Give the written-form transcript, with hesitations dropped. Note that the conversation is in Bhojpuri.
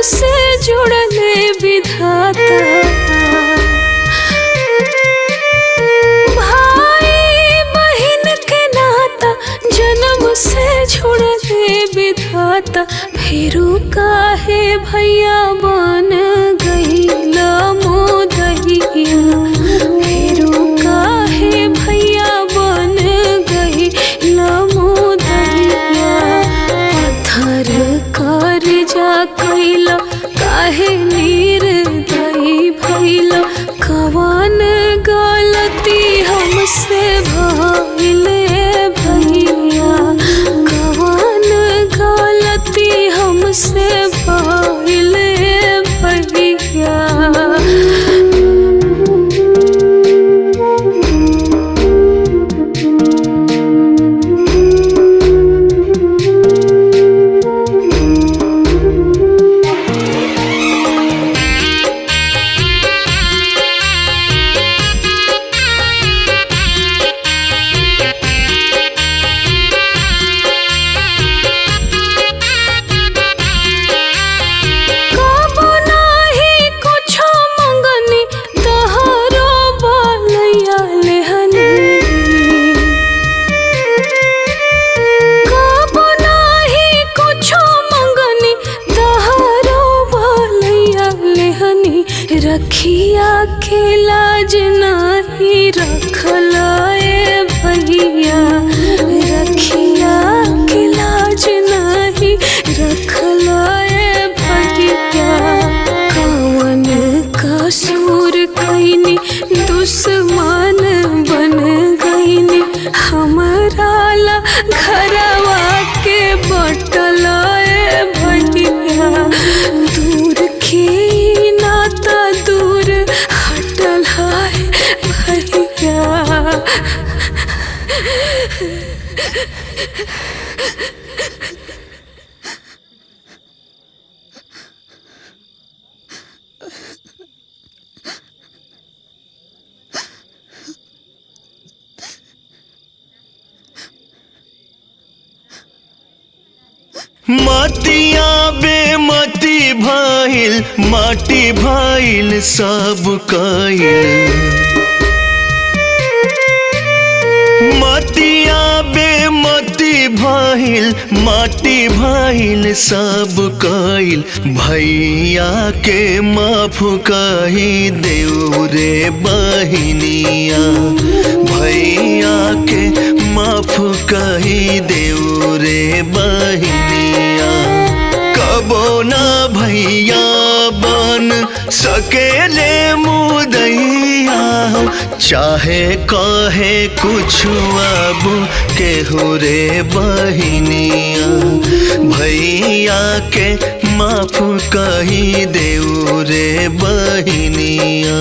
से जुड़ले विधाता। भाई बहन के नाता जन्म से जुड़ले विधाता। फेरू काहे भैया बन गइला मोदहिया। फेरू काहे भैया बन गइला मोदहिया। पत्थर कर जा कैला काहे निर्दयी भइला। कवन गलती हमसे भइले भैया। कवन गलती हमसे भइले भैया। रखिया के लाज नहीं रखलाए भैया। रखिया के लाज नहीं रखलाए भैया। कवन कसूर कैनी दुश्मन बन गईनी। हमारा ला घरवा के बटलाए भैया। दूर के नाता दूर हटल है भैया। मतिया बेमती भाइल माटी भाइल सब काइल। मतिया बेमती भाइल माटी भाइल सब काइल। भैया के माफ कही देऊ रे बहिनिया। भैया के माफ कही देऊ रे बहिनिया। कबो ना भैया बन सकेले मुदैया। चाहे कहे कुछ अब केहू रे बहिनिया। भैया के माफ कही देऊ रे बहिनिया।